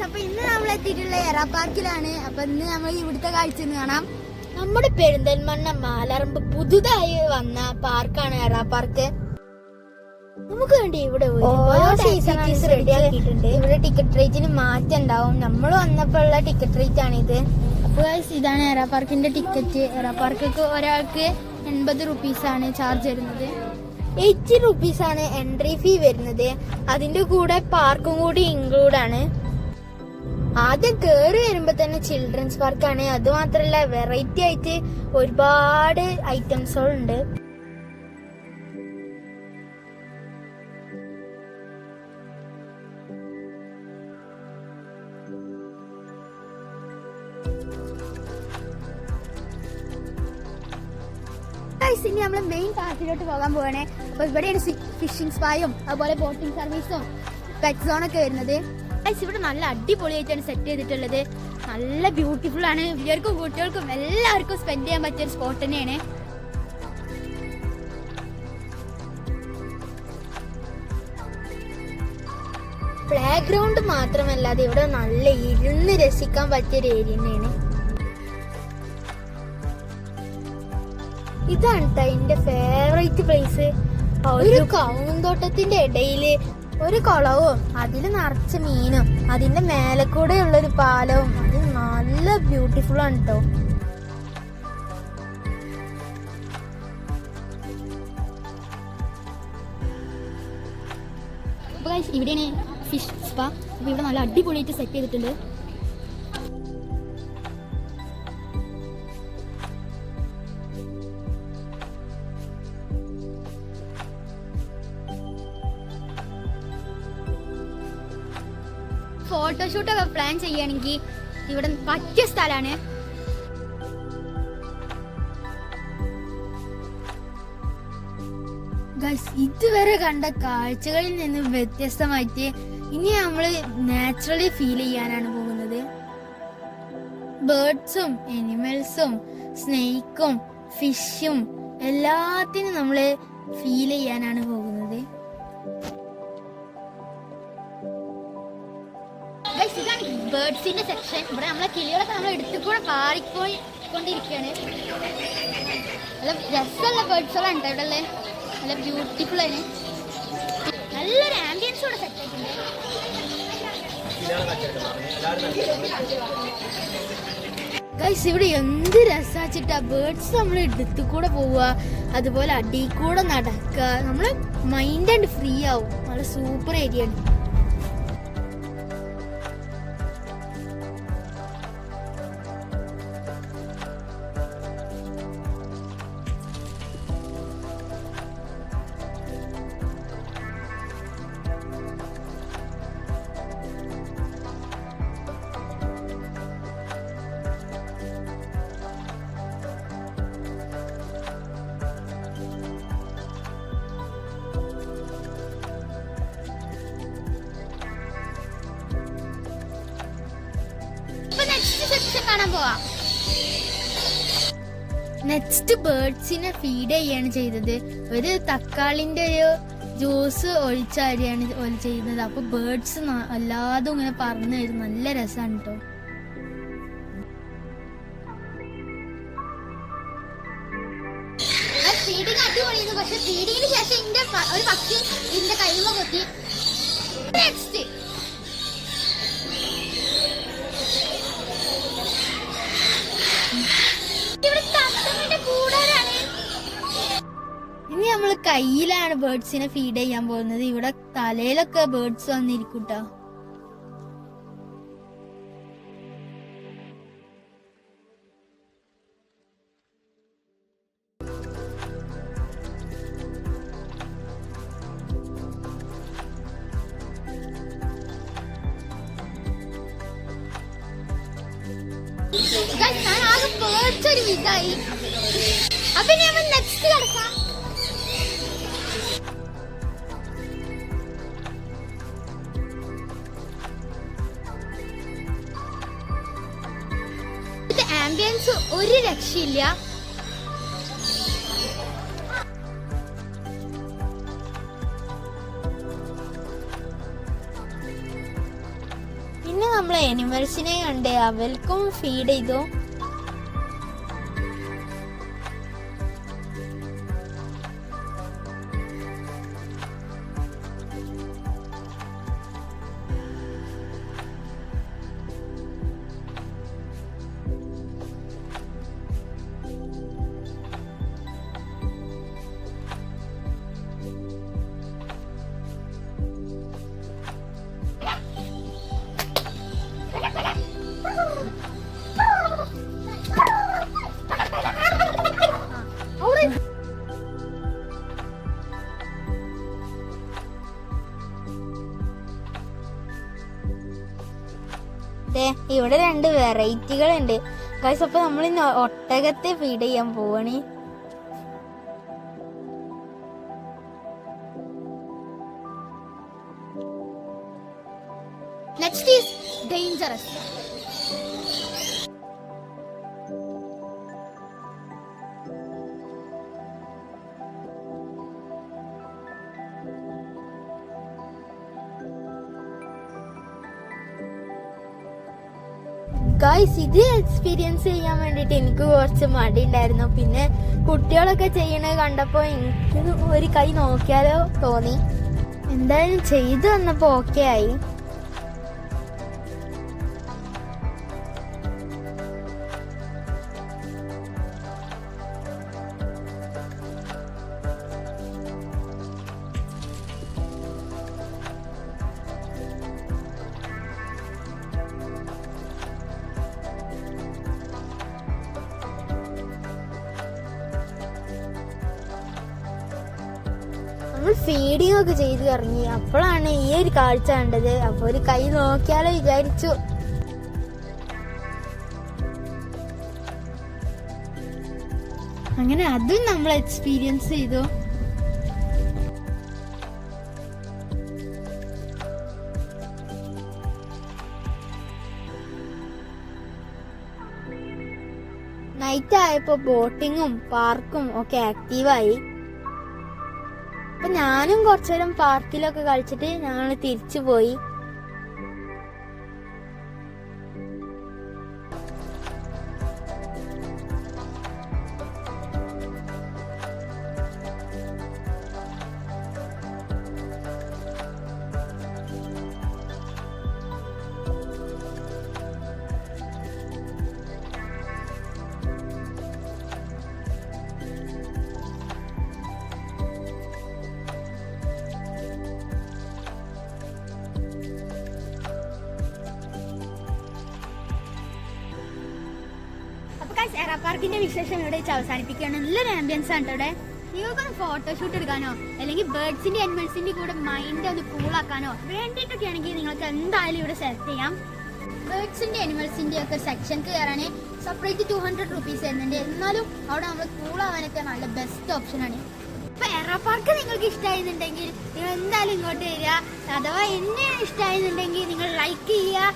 അപ്പൊ ഇന്ന് നമ്മൾ എത്തിയിട്ടുള്ള എറ പാർക്കിലാണ്. അപ്പൊ ഇന്ന് നമ്മൾ ഇവിടുത്തെ കാഴ്ച കാണാം. നമ്മുടെ പെരിന്തൽമണ്ണ മാലറമ്പ് പുതുതായി വന്ന പാർക്കാണ് എറ പാർക്ക്. നമുക്ക് വേണ്ടി ഇവിടെ റെഡിയാക്കിയിട്ടുണ്ട്. ഇവിടെ ടിക്കറ്റ് റേറ്റിന് മാറ്റം ഉണ്ടാവും. നമ്മൾ വന്നപ്പോഴുള്ള ടിക്കറ്റ് റേറ്റ് ആണിത്. അപ്പോൾ ഇതാണ് എറ പാർക്കിന്റെ ടിക്കറ്റ്. എറ പാർക്കൊക്കെ ഒരാൾക്ക് 80 റുപ്പീസാണ് ചാർജ് വരുന്നത്. 80 റുപ്പീസാണ് എൻട്രി ഫീ വരുന്നത്. അതിന്റെ കൂടെ പാർക്കും കൂടി ഇൻക്ലൂഡ് ആണ്. ആദ്യം കേറി വരുമ്പോ തന്നെ ചിൽഡ്രൻസ് പാർക്കാണ്. അത് മാത്രല്ല വെറൈറ്റി ആയിട്ട് ഒരുപാട് ഐറ്റംസുകളുണ്ട്. ഇനി നമ്മൾ മെയിൻ പാർക്കിലോട്ട് പോകാൻ പോവാണ്. അപ്പൊ ഇവിടെയാണ് ഫിഷിംഗ് സ്പായും അതുപോലെ ബോട്ടിംഗ് സർവീസും പെറ്റ് സോണൊക്കെ വരുന്നത്. ഇവിടെ നല്ല അടിപൊളിയായിട്ടാണ് സെറ്റ് ചെയ്തിട്ടുള്ളത്. നല്ല ബ്യൂട്ടിഫുൾ ആണ്. ഇവർക്കും കുട്ടികൾക്കും എല്ലാവർക്കും സ്പെൻഡ് ചെയ്യാൻ പറ്റിയ ഒരു സ്പോട്ട് തന്നെയാണ്. പ്ലേ ഗ്രൗണ്ട് മാത്രമല്ലാതെ ഇവിടെ നല്ല ഇരുന്ന് രസിക്കാൻ പറ്റിയൊരു ഏരിയ തന്നെയാണ്. ഇതാണ് എന്റെ ഫേവറേറ്റ് പ്ലേസ്. ഒരു കവുങ്ങുന്തോട്ടത്തിന്റെ ഇടയില് ഒരു കുളവും അതിൽ നിറച്ച മീനും അതിന്റെ മേലെ കൂടെ ഉള്ളൊരു പാലവും അത് നല്ല ബ്യൂട്ടിഫുൾ ആണ് കേട്ടോ. ഇവിടെയാണ് ഫിഷ് സ്പാ. അപ്പൊ ഇവിടെ നല്ല അടിപൊളിയായിട്ട് സെറ്റ് ചെയ്തിട്ടുണ്ട്. ഫോട്ടോഷൂട്ടൊക്കെ പ്ലാൻ ചെയ്യുകയാണെങ്കിൽ ഇവിടെ പറ്റിയ സ്ഥലമാണ്. ഇതുവരെ കണ്ട കാഴ്ചകളിൽ നിന്ന് വ്യത്യസ്തമായിട്ട് ഇനി നമ്മള് നാച്ചുറലി ഫീൽ ചെയ്യാനാണ് പോകുന്നത്. ബേർഡ്സും എനിമൽസും സ്നേക്കും ഫിഷും എല്ലാത്തിനും നമ്മള് ഫീൽ ചെയ്യാനാണ് പോകുന്നത്. ബേർഡ്സിന്റെ സെക്ഷൻ. ഇവിടെ നമ്മളെ കിളികളൊക്കെ നമ്മൾ എടുത്തുകൂടെ പാറിക്കൊണ്ടിരിക്കുകയാണ്. നല്ല രസമുള്ള ബേർഡ്സുകളാണ് കേട്ടോ ഇവിടെ. നല്ല ബ്യൂട്ടിഫുൾ ആണ്. നല്ലൊരു ആംബിയൻസ് കൂടെ സെറ്റ് ആയിട്ടുണ്ട്. ഇവിടെ എന്ത് രസാച്ചിട്ടാ. ബേർഡ്സ് നമ്മൾ എടുത്തുകൂടെ പോവുക, അതുപോലെ അടിയിൽ കൂടെ നടക്കുക. നമ്മള് മൈൻഡ് ആൻഡ് ഫ്രീ ആവും. നല്ല സൂപ്പർ ഏരിയ ആണ്. നെക്സ്റ്റ് ബേർഡ്സിനെ ഫീഡ് ചെയ്യാണ് ചെയ്തത്. ഒരു തക്കാളിന്റെ ഒരു ജ്യൂസ് ഒഴിച്ചാരിയാണ് ചെയ്യുന്നത്. അപ്പൊ ബേർഡ്സ് എല്ലാതും ഇങ്ങനെ പറഞ്ഞു തരും. നല്ല രസമാണ് കേട്ടോ. ഫീഡിങ് അടിപൊളിയായിരുന്നു. പക്ഷെ ഫീഡിങ്ങിന് ശേഷം ഒരു പക്ഷി ഇതിന്റെ കൈമ കൊത്തി. നെക്സ്റ്റ് ഇനി നമ്മള് കയ്യിലാണ് ബേർഡ്സിനെ ഫീഡ് ചെയ്യാൻ പോകുന്നത്. ഇവിടെ തലയിലൊക്കെ ബേർഡ്സ് വന്നിരിക്കൂട്ടോ. ഞാൻ ആകെ പേടിച്ചൊരു വിധായി. അപ്പൊ നമ്മൾ നെക്സ്റ്റ് കിടക്കാം. ആംബിയൻസ് ഒരു രക്ഷയില്ല. നമ്മളെ അനിമൽസിനെ കണ്ട് അവർക്കും ഫീഡ് ചെയ്തു. ഇവിടെ 2 വെറൈറ്റികളുണ്ട് ഗൈസ്. അപ്പൊ നമ്മൾ ഇന്ന് ഒട്ടകത്തെ ഫീഡ് ചെയ്യാൻ പോവാണ്. Next is dangerous. ഗൈസ് ഇത് എക്സ്പീരിയൻസ് ചെയ്യാൻ വേണ്ടിയിട്ട് എനിക്ക് കുറച്ച് മടി ഉണ്ടായിരുന്നു. പിന്നെ കുട്ടികളൊക്കെ ചെയ്യണത് കണ്ടപ്പോൾ എനിക്ക് ഒരു കൈ നോക്കിയാലോ തോന്നി. എന്തായാലും ചെയ്തു വന്നപ്പോൾ ഓക്കെ ആയി. നമ്മൾ ഫീഡിങ് ഒക്കെ ചെയ്ത് ഇറങ്ങി. അപ്പോഴാണ് ഈ ഒരു കാഴ്ച കണ്ടത്. അപ്പൊ ഒരു കൈ നോക്കിയാലോ വിചാരിച്ചു. അങ്ങനെ അതും നമ്മൾ എക്സ്പീരിയൻസ് ചെയ്തു. നൈറ്റ് ആയപ്പോ ബോട്ടിങ്ങും പാർക്കും ഒക്കെ ആക്റ്റീവായി. അപ്പൊ ഞാനും കുറച്ചേരം പാർക്കിലൊക്കെ കളിച്ചിട്ട് ഞങ്ങൾ തിരിച്ചു പോയി. എറാ പാർക്കിന്റെ വിശേഷം ഇവിടെ വെച്ച് അവസാനിപ്പിക്കുകയാണ്. നല്ലൊരു ആംബിയൻസ് ആണ് ഇവിടെ. നിങ്ങൾക്കൊന്ന് ഫോട്ടോഷൂട്ട് എടുക്കാനോ അല്ലെങ്കിൽ ബേർഡ്സിന്റെ അനിമൽസിന്റെ കൂടെ മൈൻഡ് ഒന്ന് കൂളാക്കാനോ വേണ്ടിയിട്ടൊക്കെ ആണെങ്കിൽ നിങ്ങൾക്ക് എന്തായാലും ഇവിടെ സെലക്ട് ചെയ്യാം. ബേർഡ്സിന്റെ അനിമൽസിന്റെ ഒക്കെ സെക്ഷൻ കയറാന് സെപ്പറേറ്റ് 200 rupees വരുന്നുണ്ട്. എന്നാലും അവിടെ നമ്മൾ കൂളാവാനൊക്കെ നല്ല ബെസ്റ്റ് ഓപ്ഷനാണ്. അപ്പൊ എറാ പാർക്ക് നിങ്ങൾക്ക് ഇഷ്ടമായിരുന്നുണ്ടെങ്കിൽ നിങ്ങൾ എന്തായാലും ഇങ്ങോട്ട് വരിക. അഥവാ എന്നെ ഇഷ്ടമായിരുന്നുണ്ടെങ്കിൽ നിങ്ങൾ ലൈക്ക് ചെയ്യുക,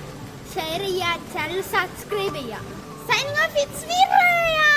ഷെയർ ചെയ്യുക, ചാനൽ സബ്സ്ക്രൈബ് ചെയ്യുക. Signing off, it's me, Raya.